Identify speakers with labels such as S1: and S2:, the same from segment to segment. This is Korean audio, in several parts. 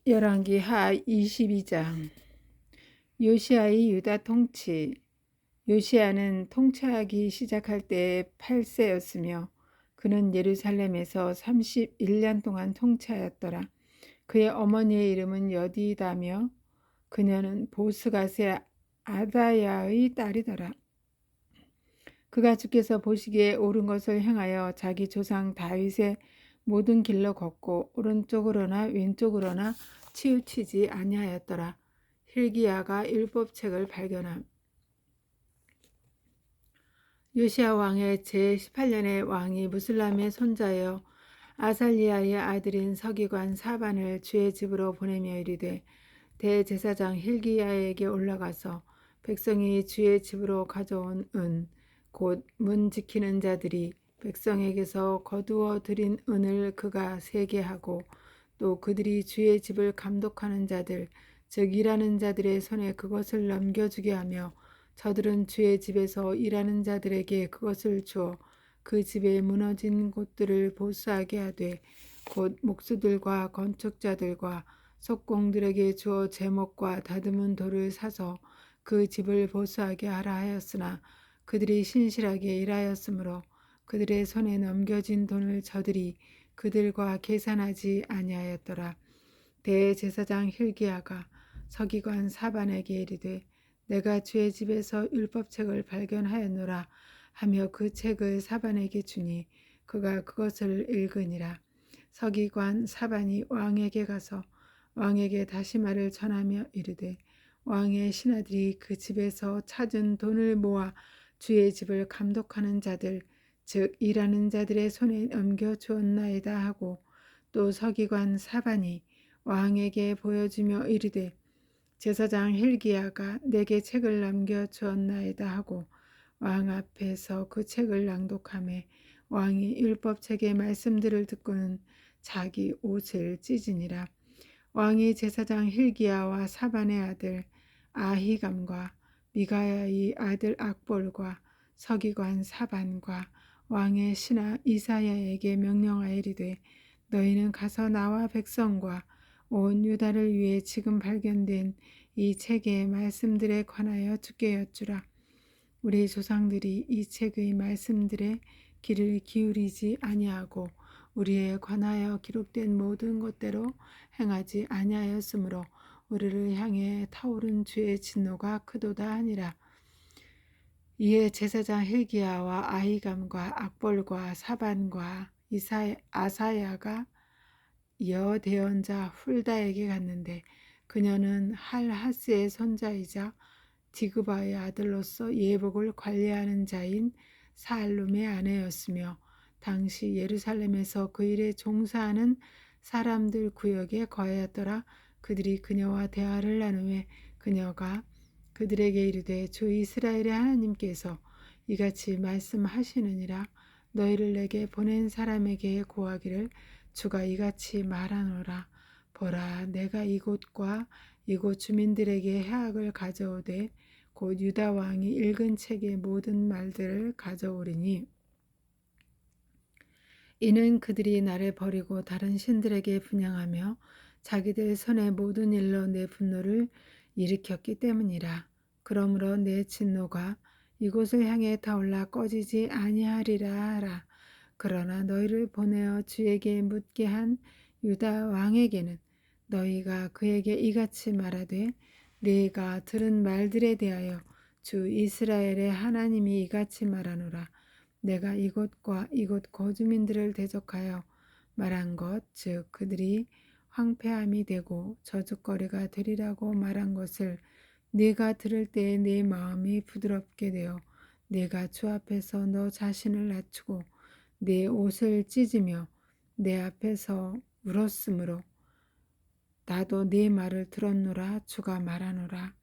S1: 열왕기하 22장. 요시야의 유다 통치. 요시야는 통치하기 시작할 때 8세였으며 그는 예루살렘에서 31년 동안 통치하였더라. 그의 어머니의 이름은 여디다며 그녀는 보스갓의 아다야의 딸이더라. 그가 주께서 보시기에 옳은 것을 행하여 자기 조상 다윗의 모든 길로 걷고 오른쪽으로나 왼쪽으로나 치우치지 아니하였더라. hil기야가 율법책을 발견함. 요시야 왕의 제18년에 왕이 무슬람의 손자여 아살리야의 아들인 서기관 사반을 주의 집으로 보내며 이르되 대제사장 hil기야에게 올라가서 백성이 주의 집으로 가져온 은 곧 문 지키는 자들이 백성에게서 거두어 들인 은을 그가 세게 하고 또 그들이 주의 집을 감독하는 자들 즉 일하는 자들의 손에 그것을 넘겨주게 하며 저들은 주의 집에서 일하는 자들에게 그것을 주어 그 집의 무너진 곳들을 보수하게 하되 곧 목수들과 건축자들과 석공들에게 주어 제목과 다듬은 돌을 사서 그 집을 보수하게 하라 하였으나 그들이 신실하게 일하였으므로 그들의 손에 넘겨진 돈을 저들이 그들과 계산하지 아니하였더라. 대제사장 hil기야가 서기관 사반에게 이르되 내가 주의 집에서 율법책을 발견하였노라 하며 그 책을 사반에게 주니 그가 그것을 읽으니라. 서기관 사반이 왕에게 가서 왕에게 다시 말을 전하며 이르되 왕의 신하들이 그 집에서 찾은 돈을 모아 주의 집을 감독하는 자들 즉 일하는 자들의 손에 넘겨주었나이다 하고 또 서기관 사반이 왕에게 보여주며 이르되 제사장 hil기야가 내게 책을 넘겨주었나이다 하고 왕 앞에서 그 책을 낭독하매 왕이 율법책의 말씀들을 듣고는 자기 옷을 찢으니라. 왕이 제사장 hil기야와 사반의 아들 아히감과 미가야의 아들 악볼과 서기관 사반과 왕의 신하 이사야에게 명령하여 이르되 너희는 가서 나와 백성과 온 유다를 위해 지금 발견된 이 책의 말씀들에 관하여 주께 여쭈라. 우리 조상들이 이 책의 말씀들에 귀를 기울이지 아니하고 우리에 관하여 기록된 모든 것대로 행하지 아니하였으므로 우리를 향해 타오른 주의 진노가 크도다 하니라. 이에 제사장 hil기야와 아히감과 악볼과 사반과 아사야가 여대언자 훌다에게 갔는데 그녀는 할하스의 손자이자 디그바의 아들로서 예복을 관리하는 자인 살룸의 아내였으며 당시 예루살렘에서 그 일에 종사하는 사람들 구역에 거하였더라. 그들이 그녀와 대화를 나누매 그녀가 그들에게 이르되 주 이스라엘의 하나님께서 이같이 말씀하시느니라. 너희를 내게 보낸 사람에게 고하기를 주가 이같이 말하노라. 보라, 내가 이곳과 이곳 주민들에게 해악을 가져오되 곧 유다 왕이 읽은 책의 모든 말들을 가져오리니 이는 그들이 나를 버리고 다른 신들에게 분향하며 자기들 손의 모든 일로 내 분노를 일으켰기 때문이라. 그러므로 내 진노가 이곳을 향해 타올라 꺼지지 아니하리라 하라. 그러나 너희를 보내어 주에게 묻게 한 유다 왕에게는 너희가 그에게 이같이 말하되 네가 들은 말들에 대하여 주 이스라엘의 하나님이 이같이 말하노라. 내가 이곳과 이곳 거주민들을 대적하여 말한 것, 즉 그들이 황폐함이 되고 저주거리가 되리라고 말한 것을 네가 들을 때에 내 마음이 부드럽게 되어 네가 주 앞에서 너 자신을 낮추고 내 옷을 찢으며 내 앞에서 울었으므로 나도 네 말을 들었노라. 주가 말하노라.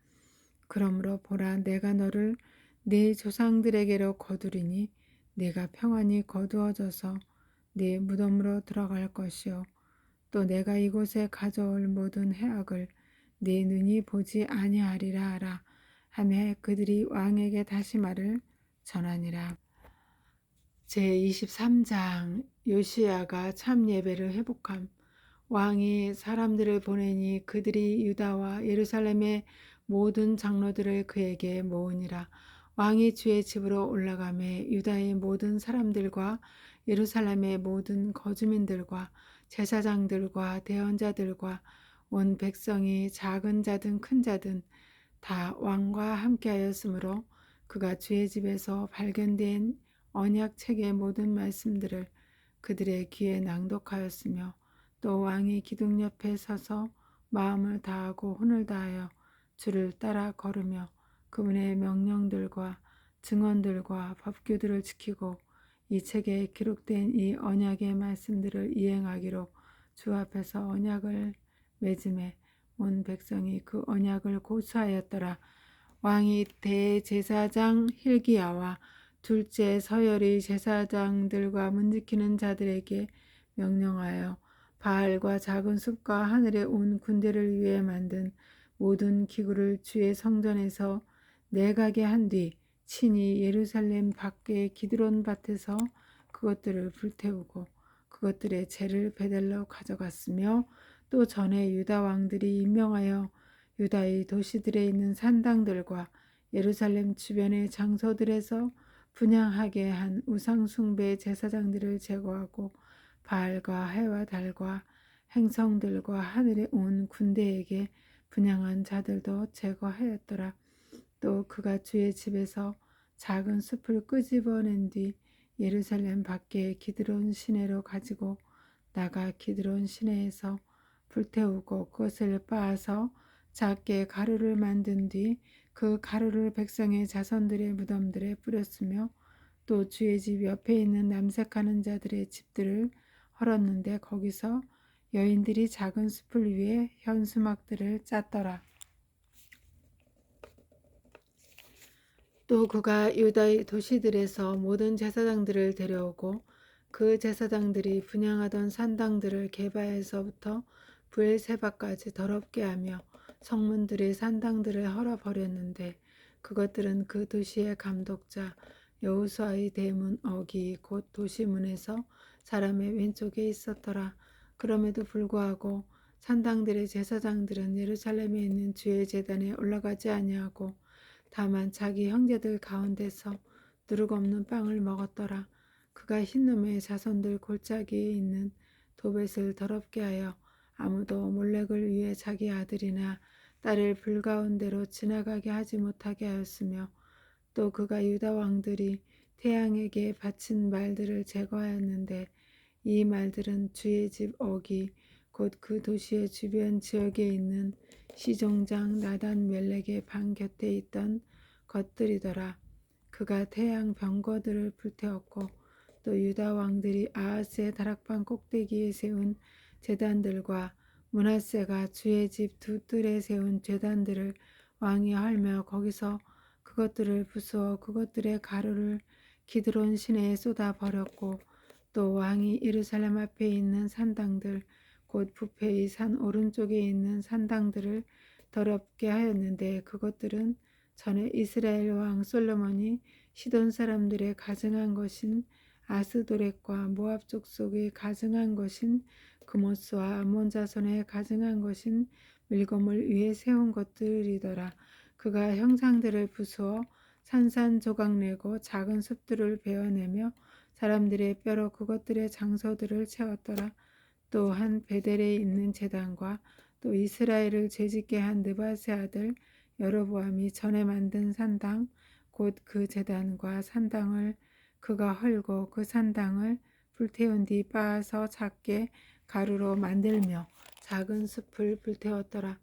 S1: 그러므로 보라, 내가 너를 네 조상들에게로 거두리니 내가 평안히 거두어져서 네 무덤으로 들어갈 것이요 또 내가 이곳에 가져올 모든 해악을 네 눈이 보지 아니하리라 하라 하며 그들이 왕에게 다시 말을 전하니라. 제23장. 요시야가 참 예배를 회복함. 왕이 사람들을 보내니 그들이 유다와 예루살렘의 모든 장로들을 그에게 모으니라. 왕이 주의 집으로 올라가매 유다의 모든 사람들과 예루살렘의 모든 거주민들과 제사장들과 대언자들과 온 백성이 작은 자든 큰 자든 다 왕과 함께하였으므로 그가 주의 집에서 발견된 언약책의 모든 말씀들을 그들의 귀에 낭독하였으며 또 왕이 기둥 옆에 서서 마음을 다하고 혼을 다하여 주를 따라 걸으며 그분의 명령들과 증언들과 법규들을 지키고 이 책에 기록된 이 언약의 말씀들을 이행하기로 주 앞에서 언약을 맺음에 온 백성이 그 언약을 고수하였더라. 왕이 대제사장 hil기야와 둘째 서열의 제사장들과 문지키는 자들에게 명령하여 바알과 작은 숲과 하늘에 온 군대를 위해 만든 모든 기구를 주의 성전에서 내가게 한 뒤 친히 예루살렘 밖의 기드론 밭에서 그것들을 불태우고 그것들의 재를 베델로 가져갔으며 또 전에 유다 왕들이 임명하여 유다의 도시들에 있는 산당들과 예루살렘 주변의 장소들에서 분향하게 한 우상 숭배 제사장들을 제거하고 바알과 해와 달과 행성들과 하늘에 온 군대에게 분향한 자들도 제거하였더라. 또 그가 주의 집에서 작은 숲을 끄집어낸 뒤 예루살렘 밖에 기드론 시내로 가지고 나가 기드론 시내에서 불태우고 그것을 빻아서 작게 가루를 만든 뒤 그 가루를 백성의 자손들의 무덤들에 뿌렸으며 또 주의 집 옆에 있는 남색하는 자들의 집들을 헐었는데 거기서 여인들이 작은 숲을 위해 현수막들을 짰더라. 또 그가 유다의 도시들에서 모든 제사장들을 데려오고 그 제사장들이 분향하던 산당들을 게바에서부터 브엘세바까지 더럽게 하며 성문들의 산당들을 헐어버렸는데 그것들은 그 도시의 감독자 여호수아의 대문 어기 곧 도시문에서 사람의 왼쪽에 있었더라. 그럼에도 불구하고 산당들의 제사장들은 예루살렘에 있는 주의 제단에 올라가지 아니하고 다만 자기 형제들 가운데서 누룩 없는 빵을 먹었더라. 그가 흰놈의 자손들 골짜기에 있는 도벳을 더럽게 하여 아무도 몰렉을 위해 자기 아들이나 딸을 불가운데로 지나가게 하지 못하게 하였으며 또 그가 유다 왕들이 태양에게 바친 말들을 제거하였는데 이 말들은 주의 집 어기 곧 그 도시의 주변 지역에 있는 시종장 나단 멜렉의 방 곁에 있던 것들이더라. 그가 태양 병거들을 불태웠고 또 유다 왕들이 아하스의 다락방 꼭대기에 세운 제단들과 므낫세가 주의 집 두 뜰에 세운 제단들을 왕이 헐며 거기서 그것들을 부수어 그것들의 가루를 기드론 시내에 쏟아 버렸고 또 왕이 예루살렘 앞에 있는 산당들 곧 부패의 산 오른쪽에 있는 산당들을 더럽게 하였는데 그것들은 전에 이스라엘 왕 솔로몬이 시돈 사람들의 가증한 것인 아스도렛과 모압 족속의 가증한 것인 그모스와 암몬 자손의 가증한 것인 밀검을 위해 세운 것들이더라. 그가 형상들을 부수어 산산조각 내고 작은 숲들을 베어내며 사람들의 뼈로 그것들의 장소들을 채웠더라. 또한 베델에 있는 제단과 또 이스라엘을 죄짓게 한 느밧의 아들 여로보암이 전에 만든 산당 곧 그 제단과 산당을 그가 헐고 그 산당을 불태운 뒤 빻아서 작게 가루로 만들며 작은 숲을 불태웠더라.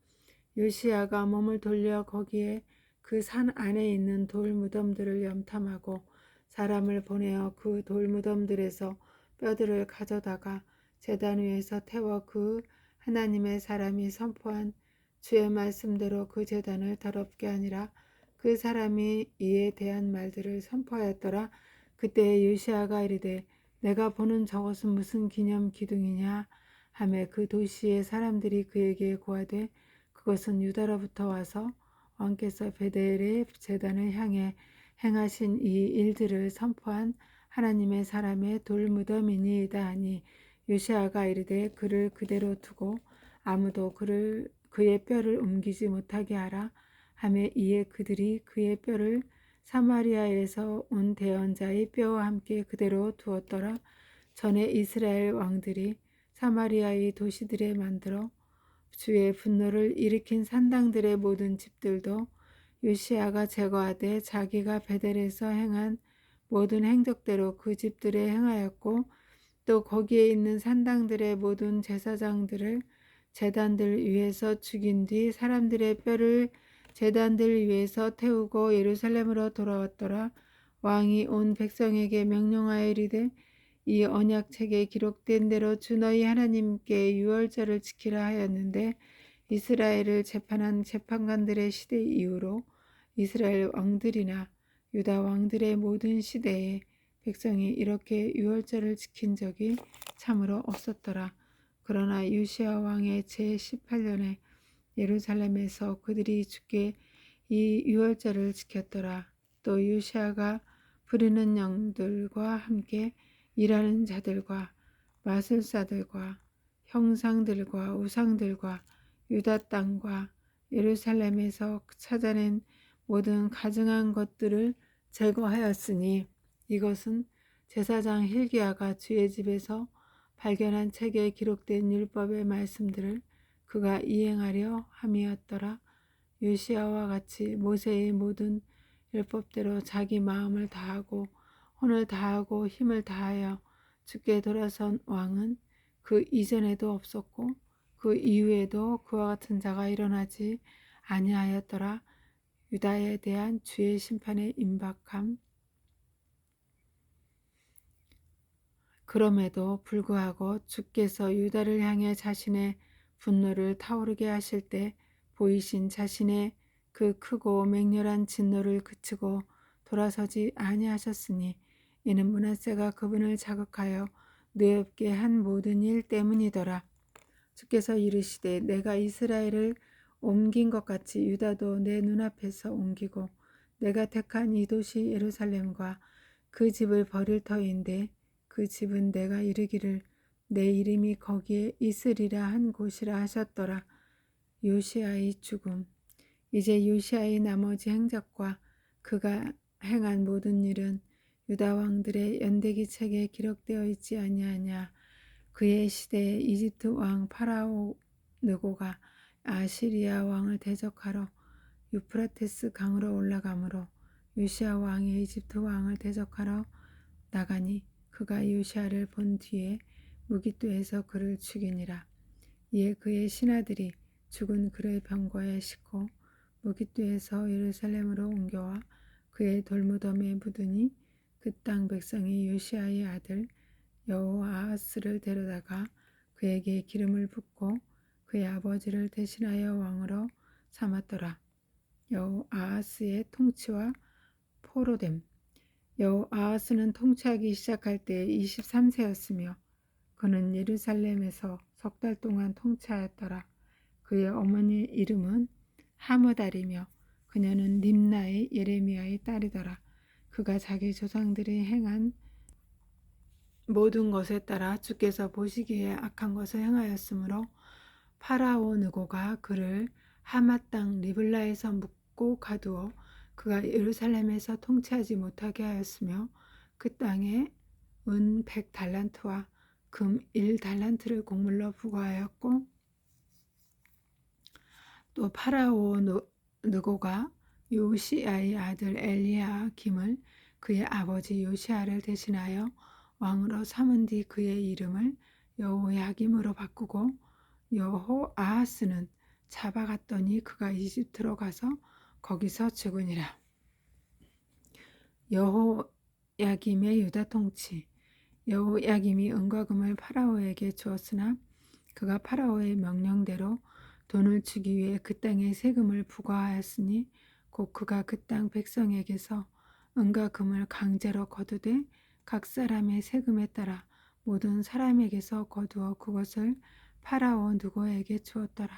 S1: 요시야가 몸을 돌려 거기에 그 산 안에 있는 돌 무덤들을 염탐하고 사람을 보내어 그 돌 무덤들에서 뼈들을 가져다가 제단 위에서 태워 그 하나님의 사람이 선포한 주의 말씀대로 그 제단을 더럽게 하니라. 그 사람이 이에 대한 말들을 선포하였더라. 그때 요시야가 이르되 내가 보는 저것은 무슨 기념 기둥이냐 하매 그 도시의 사람들이 그에게 고하되 그것은 유다로부터 와서 왕께서 베델의 제단을 향해 행하신 이 일들을 선포한 하나님의 사람의 돌 무덤이니이다 하니 요시아가 이르되 그를 그대로 두고 아무도 그의 뼈를 옮기지 못하게 하라 하며 이에 그들이 그의 뼈를 사마리아에서 온 대언자의 뼈와 함께 그대로 두었더라. 전에 이스라엘 왕들이 사마리아의 도시들에 만들어 주의 분노를 일으킨 산당들의 모든 집들도 요시아가 제거하되 자기가 베델에서 행한 모든 행적대로 그 집들에 행하였고 또 거기에 있는 산당들의 모든 제사장들을 제단들 위에서 죽인 뒤 사람들의 뼈를 제단들 위에서 태우고 예루살렘으로 돌아왔더라. 왕이 온 백성에게 명령하여 이르되 이 언약책에 기록된 대로 주 너희 하나님께 유월절을 지키라 하였는데 이스라엘을 재판한 재판관들의 시대 이후로 이스라엘 왕들이나 유다 왕들의 모든 시대에 백성이 이렇게 유월절을 지킨 적이 참으로 없었더라. 그러나 요시야 왕의 제18년에 예루살렘에서 그들이 주께 이 유월절을 지켰더라. 또 요시야가 부리는 영들과 함께 일하는 자들과 마술사들과 형상들과 우상들과 유다 땅과 예루살렘에서 찾아낸 모든 가증한 것들을 제거하였으니 이것은 제사장 hil기야가 주의 집에서 발견한 책에 기록된 율법의 말씀들을 그가 이행하려 함이었더라. 요시야와 같이 모세의 모든 율법대로 자기 마음을 다하고 혼을 다하고 힘을 다하여 주께 돌아선 왕은 그 이전에도 없었고 그 이후에도 그와 같은 자가 일어나지 아니하였더라. 유다에 대한 주의 심판의 임박함. 그럼에도 불구하고 주께서 유다를 향해 자신의 분노를 타오르게 하실 때 보이신 자신의 그 크고 맹렬한 진노를 그치고 돌아서지 아니하셨으니 이는 므낫세가 그분을 자극하여 뇌없게 한 모든 일 때문이더라. 주께서 이르시되 내가 이스라엘을 옮긴 것 같이 유다도 내 눈앞에서 옮기고 내가 택한 이 도시 예루살렘과 그 집을 버릴 터인데 그 집은 내가 이르기를 내 이름이 거기에 있으리라 한 곳이라 하셨더라. 요시아의 죽음. 이제 요시아의 나머지 행적과 그가 행한 모든 일은 유다 왕들의 연대기 책에 기록되어 있지 아니하냐. 그의 시대에 이집트 왕 파라오 느고가 아시리아 왕을 대적하러 유프라테스 강으로 올라가므로 요시아 왕이 이집트 왕을 대적하러 나가니 그가 요시아를 본 뒤에 무기또에서 그를 죽이니라. 이에 그의 신하들이 죽은 그의 병거에 싣고 무기또에서 예루살렘으로 옮겨와 그의 돌무덤에 묻으니 그 땅 백성이 요시아의 아들 여호아하스를 데려다가 그에게 기름을 붓고 그의 아버지를 대신하여 왕으로 삼았더라. 여호아하스의 통치와 포로됨. 여호아하스는 통치하기 시작할 때 23세였으며 그는 예루살렘에서 석 달 동안 통치하였더라. 그의 어머니의 이름은 하므달이며 그녀는 림나의 예레미야의 딸이더라. 그가 자기 조상들이 행한 모든 것에 따라 주께서 보시기에 악한 것을 행하였으므로 파라오 느고가 그를 하맛 땅 리블라에서 묶고 가두어 그가 예루살렘에서 통치하지 못하게 하였으며 그 땅에 은 100달란트와 금 1달란트를 곡물로 부과하였고 또 파라오 느고가 요시아의 아들 엘리야김을 그의 아버지 요시아를 대신하여 왕으로 삼은 뒤 그의 이름을 여호야김으로 바꾸고 여호아하스는 잡아갔더니 그가 이집트로 가서 거기서 죽으니라. 여호야김의 유다 통치. 여호야김이 은과 금을 파라오에게 주었으나 그가 파라오의 명령대로 돈을 주기 위해 그 땅에 세금을 부과하였으니 곧 그가 그 땅 백성에게서 은과 금을 강제로 거두되 각 사람의 세금에 따라 모든 사람에게서 거두어 그것을 파라오 느고에게 주었더라.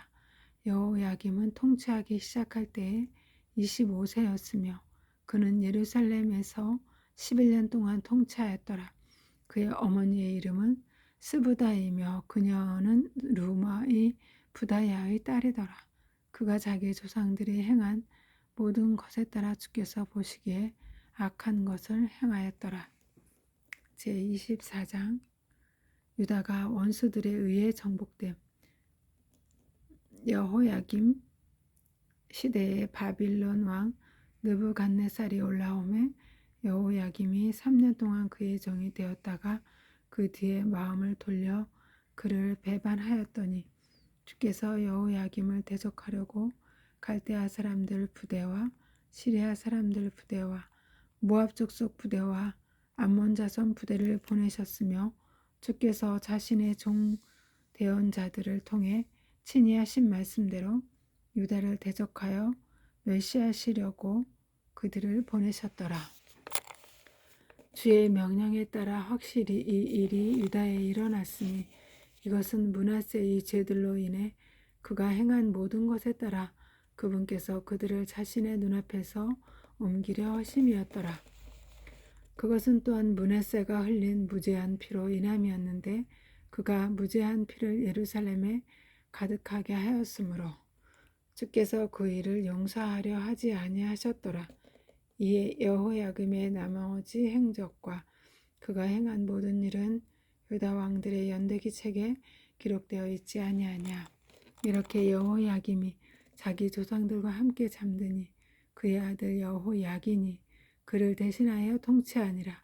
S1: 여호야김은 통치하기 시작할 때에 25세였으며 그는 예루살렘에서 11년 동안 통치하였더라. 그의 어머니의 이름은 스부다이며 그녀는 루마의 부다야의 딸이더라. 그가 자기 조상들이 행한 모든 것에 따라 주께서 보시기에 악한 것을 행하였더라. 제24장 유다가 원수들에 의해 정복됨. 여호야김 시대에 바빌론 왕 느부갓네살이 올라오매 여호야김이 3년 동안 그의 종이 되었다가 그 뒤에 마음을 돌려 그를 배반하였더니 주께서 여호야김을 대적하려고 갈대아 사람들 부대와 시리아 사람들 부대와 모압 족속 부대와 암몬 자손 부대를 보내셨으며 주께서 자신의 종 대언자들을 통해 친히 하신 말씀대로 유다를 대적하여 멸시하시려고 그들을 보내셨더라. 주의 명령에 따라 확실히 이 일이 유다에 일어났으니 이것은 므낫세의 죄들로 인해 그가 행한 모든 것에 따라 그분께서 그들을 자신의 눈앞에서 옮기려 하심이었더라. 그것은 또한 므낫세가 흘린 무죄한 피로 인함이었는데 그가 무죄한 피를 예루살렘에 가득하게 하였으므로 주께서 그 일을 용서하려 하지 아니하셨더라. 이에 여호야김의 나머지 행적과 그가 행한 모든 일은 유다 왕들의 연대기 책에 기록되어 있지 아니하냐. 이렇게 여호야김이 자기 조상들과 함께 잠드니 그의 아들 여호야긴이 그를 대신하여 통치하니라.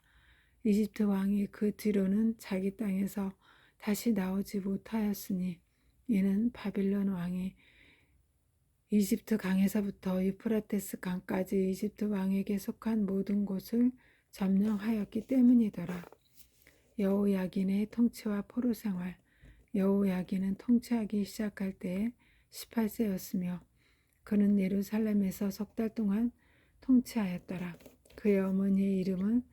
S1: 이집트 왕이 그 뒤로는 자기 땅에서 다시 나오지 못하였으니 이는 바빌론 왕이 이집트 강에서부터 유프라테스 강까지 이집트 왕에게 속한 모든 곳을 점령하였기 때문이더라. 여호야긴의 통치와 포로 생활. 여호야긴은 통치하기 시작할 때에 18세였으며 그는 예루살렘에서 석 달 동안 통치하였더라. 그의 어머니의 이름은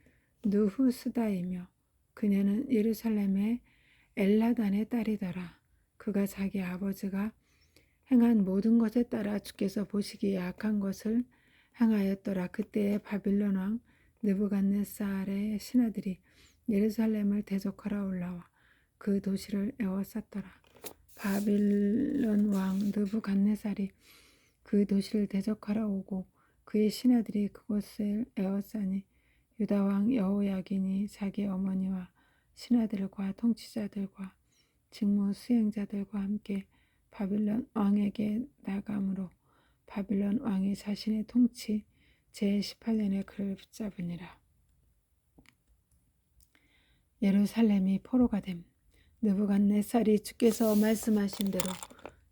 S1: 누후스다이며 그녀는 예루살렘의 엘라단의 딸이더라. 그가 자기 아버지가 행한 모든 것에 따라 주께서 보시기에 악한 것을 행하였더라. 그때에 바빌론 왕 느부갓네살의 신하들이 예루살렘을 대적하러 올라와 그 도시를 에워쌌더라. 바빌론 왕 느부갓네살이 그 도시를 대적하러 오고 그의 신하들이 그곳을 에워싸니 유다 왕 여호야긴이 자기 어머니와 신하들과 통치자들과 직무 수행자들과 함께 바빌론 왕에게 나감으로 바빌론 왕이 자신의 통치 제18년에 그를 붙잡으니라. 예루살렘이 포로가 됨. 느부갓네살이 주께서 말씀하신 대로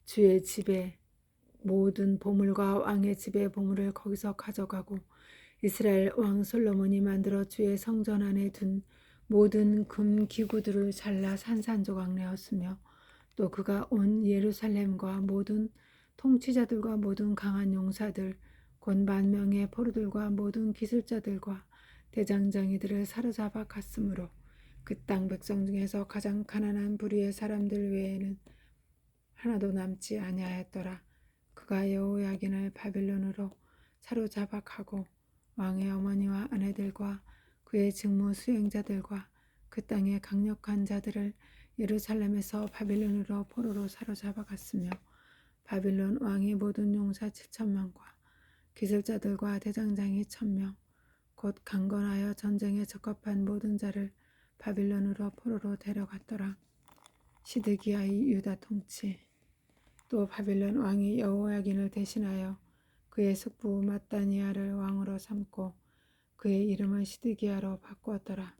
S1: 주의 집에 모든 보물과 왕의 집의 보물을 거기서 가져가고 이스라엘 왕 솔로몬이 만들어 주의 성전 안에 둔 모든 금 기구들을 잘라 산산조각 내었으며 또 그가 온 예루살렘과 모든 통치자들과 모든 강한 용사들 곧 10,000명의 포로들과 모든 기술자들과 대장장이들을 사로잡아 갔으므로 그 땅 백성 중에서 가장 가난한 부류의 사람들 외에는 하나도 남지 아니하였더라. 그가 여호야긴을 바빌론으로 사로잡아 가고 왕의 어머니와 아내들과 그의 직무 수행자들과 그 땅의 강력한 자들을 예루살렘에서 바빌론으로 포로로 사로잡아 갔으며 바빌론 왕이 모든 용사 7,000명과 기술자들과 대장장이 1,000명 곧 강건하여 전쟁에 적합한 모든 자를 바빌론으로 포로로 데려갔더라. 시드기야의 유다 통치. 또 바빌론 왕이 여호야긴을 대신하여 그의 숙부 마따니아를 왕으로 삼고 그의 이름을 시드기야로 바꾸었더라.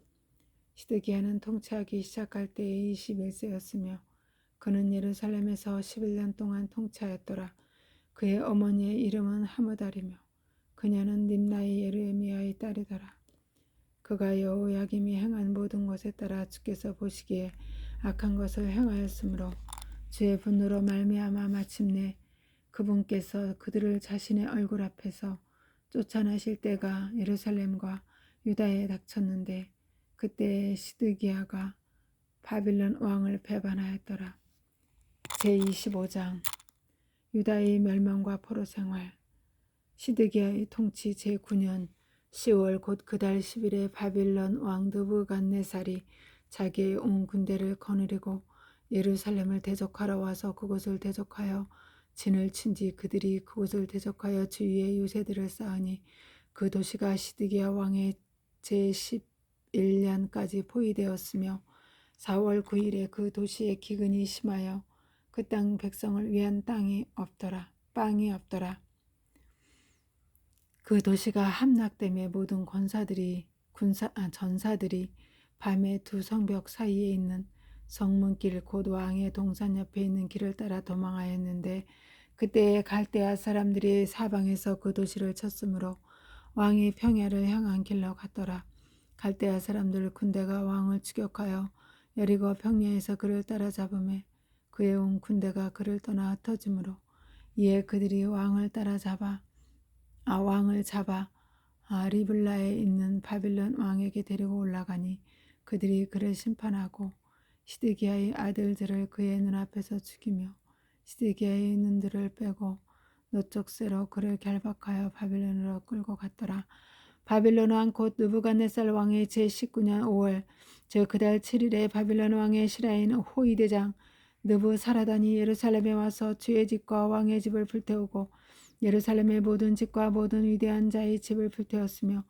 S1: 시드기야는 통치하기 시작할 때에 21세였으며 그는 예루살렘에서 11년 동안 통치하였더라. 그의 어머니의 이름은 하무달이며 그녀는 림나의 예르미야의 딸이더라. 그가 여호야김이 행한 모든 것에 따라 주께서 보시기에 악한 것을 행하였으므로 주의 분노로 말미암아 마침내 그분께서 그들을 자신의 얼굴 앞에서 쫓아내실 때가 예루살렘과 유다에 닥쳤는데 그때 시드기야가 바빌론 왕을 배반하였더라. 제25장 유다의 멸망과 포로 생활. 시드기야의 통치 제9년 10월 곧 그달 10일에 바빌론 왕 느부갓네살이 자기의 온 군대를 거느리고 예루살렘을 대적하러 와서 그곳을 대적하여 진을 친지 그들이 그곳을 대적하여 주위에 요새들을 쌓으니 그 도시가 시드기야 왕의 제11년까지 포위되었으며 4월 9일에 그 도시의 기근이 심하여 그 땅 백성을 위한 빵이 없더라. 그 도시가 함락됨에 모든 전사들이 밤에 두 성벽 사이에 있는 성문길 곧 왕의 동산 옆에 있는 길을 따라 도망하였는데 그때에 갈대아 사람들이 사방에서 그 도시를 쳤으므로 왕이 평야를 향한 길로 갔더라. 갈대아 사람들 군대가 왕을 추격하여 여리고 평야에서 그를 따라잡음에 그의 온 군대가 그를 떠나 흩어지므로 이에 그들이 왕을 잡아 리블라에 있는 바빌론 왕에게 데리고 올라가니 그들이 그를 심판하고 시드기야의 아들들을 그의 눈앞에서 죽이며 시드기야의 눈들을 빼고 노쪽새로 그를 결박하여 바빌론으로 끌고 갔더라. 바빌론 왕 곧 느부갓네살 왕의 제19년 5월 즉 그달 7일에 바빌론 왕의 시라인 호위 대장 느부사라단이 예루살렘에 와서 주의 집과 왕의 집을 불태우고 예루살렘의 모든 집과 모든 위대한 자의 집을 불태웠으며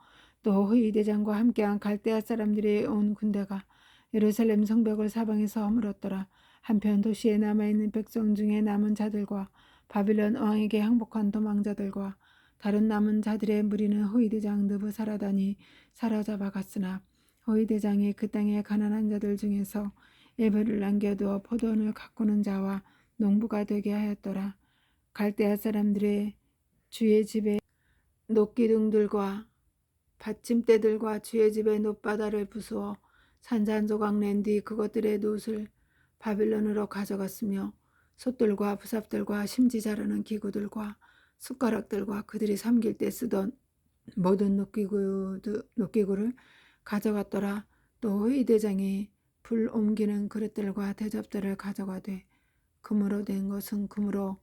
S1: 또 호위 대장과 함께한 갈대아 사람들의 온 군대가 예루살렘 성벽을 사방에서 허물었더라. 한편 도시에 남아있는 백성 중에 남은 자들과 바빌론 왕에게 항복한 도망자들과 다른 남은 자들의 무리는 호위 대장 느부사라단이 사로잡아 갔으나 호위 대장이 그 땅의 가난한 자들 중에서 예배를 남겨두어 포도원을 가꾸는 자와 농부가 되게 하였더라. 갈대아 사람들의 주의 집에 놋기둥들과 받침대들과 주의 집의 놋바다를 부수어 산산조각 낸 뒤 그것들의 놋을 바빌론으로 가져갔으며 솥들과 부삽들과 심지 자르는 기구들과 숟가락들과 그들이 삼길 때 쓰던 모든 놋기구를 가져갔더라. 또 회의대장이 불 옮기는 그릇들과 대접들을 가져가되 금으로 된 것은 금으로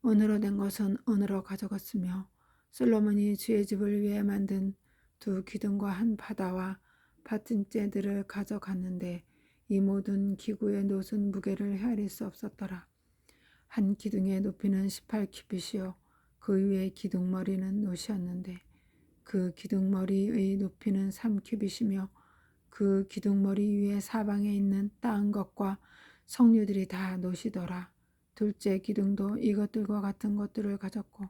S1: 은으로 된 것은 은으로 가져갔으며 솔로몬이 주의 집을 위해 만든 두 기둥과 한 바다와 받침대들을 가져갔는데 이 모든 기구의 놋은 무게를 헤아릴 수 없었더라. 한 기둥의 높이는 18규빗이요 그 위에 기둥머리는 놋이었는데 그 기둥머리의 높이는 3규빗이며 그 기둥머리 위에 사방에 있는 따은 것과 석류들이 다 놋이더라. 둘째 기둥도 이것들과 같은 것들을 가졌고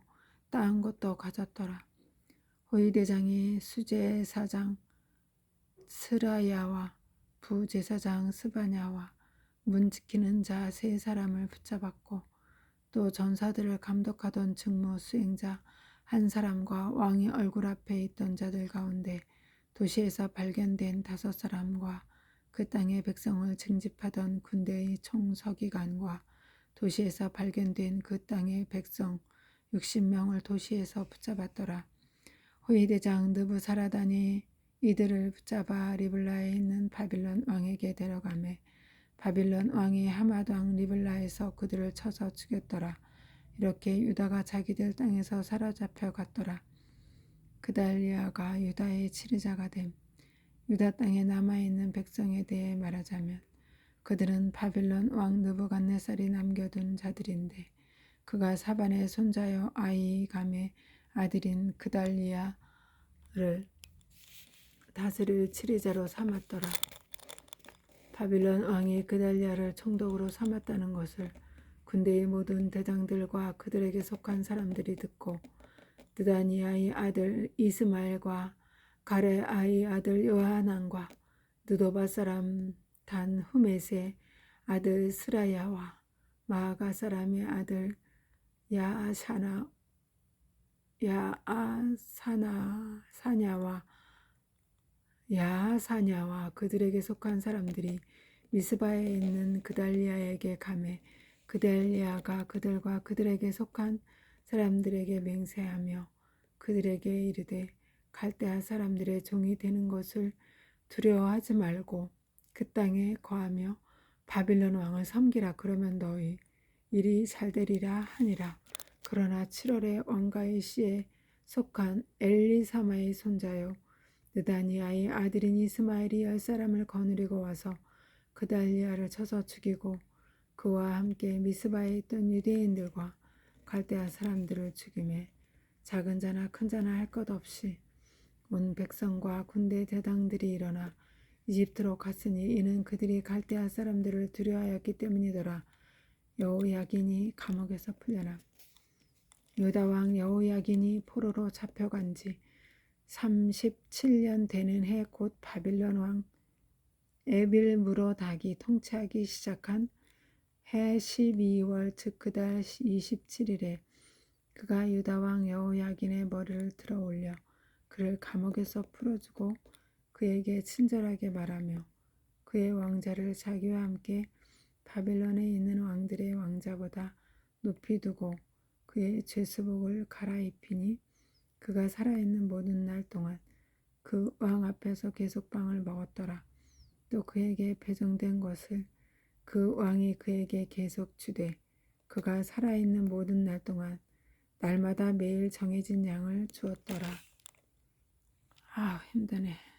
S1: 따은 것도 가졌더라. 호위대장이 수제사장 스라야와 부제사장 스바냐와 문 지키는 자 세 사람을 붙잡았고 또 전사들을 감독하던 직무 수행자 한 사람과 왕의 얼굴 앞에 있던 자들 가운데 도시에서 발견된 5사람과 그 땅의 백성을 징집하던 군대의 총서기관과 도시에서 발견된 그 땅의 백성 60명을 도시에서 붙잡았더라. 호위대장 느부사라단이 이들을 붙잡아 리블라에 있는 바빌론 왕에게 데려가매 바빌론 왕이 하맛 왕 리블라에서 그들을 쳐서 죽였더라. 이렇게 유다가 자기들 땅에서 사로잡혀 갔더라. 그달리아가 유다의 지리자가 됨. 유다 땅에 남아있는 백성에 대해 말하자면 그들은 바빌론 왕 느부갓네살이 남겨둔 자들인데 그가 사반의 손자여 아이감의 아들인 그달리아를 다스릴 지리자로 삼았더라. 바빌론 왕이 그달리아를 총독으로 삼았다는 것을 군대의 모든 대장들과 그들에게 속한 사람들이 듣고 느다니아의 아들 이스마엘과 가레아의 아들 요하난과 느도바 사람 단후메스의 아들 스라야와 마아가 사람의 아들 야하사냐와 그들에게 속한 사람들이 미스바에 있는 그달리아에게 가매 그달리아가 그들과 그들에게 속한 사람들에게 맹세하며 그들에게 이르되 갈대아 사람들의 종이 되는 것을 두려워하지 말고 그 땅에 거하며 바빌론 왕을 섬기라. 그러면 너희 일이 잘되리라 하니라. 그러나 7월에 왕가의 씨에 속한 엘리사마의 손자요 느다니아의 아들인 이스마엘이 10사람을 거느리고 와서 그달리아를 쳐서 죽이고 그와 함께 미스바에 있던 유대인들과 갈대아 사람들을 죽이매 작은 자나 큰 자나 할 것 없이 온 백성과 군대 대당들이 일어나 이집트로 갔으니 이는 그들이 갈대아 사람들을 두려워하였기 때문이더라. 여호야긴이 감옥에서 풀려나 유다 왕 여호야긴이 포로로 잡혀간 지 37년 되는 해 곧 바빌론 왕 에빌무로닥이 통치하기 시작한 해 12월 즉 그달 27일에 그가 유다 왕 여호야긴의 머리를 들어 올려 그를 감옥에서 풀어주고 그에게 친절하게 말하며 그의 왕자를 자기와 함께 바빌론에 있는 왕들의 왕자보다 높이 두고 그의 죄수복을 갈아입히니 그가 살아있는 모든 날 동안 그 왕 앞에서 계속 빵을 먹었더라. 또 그에게 배정된 것을 그 왕이 그에게 계속 주되 그가 살아있는 모든 날 동안 날마다 매일 정해진 양을 주었더라. 아 힘드네.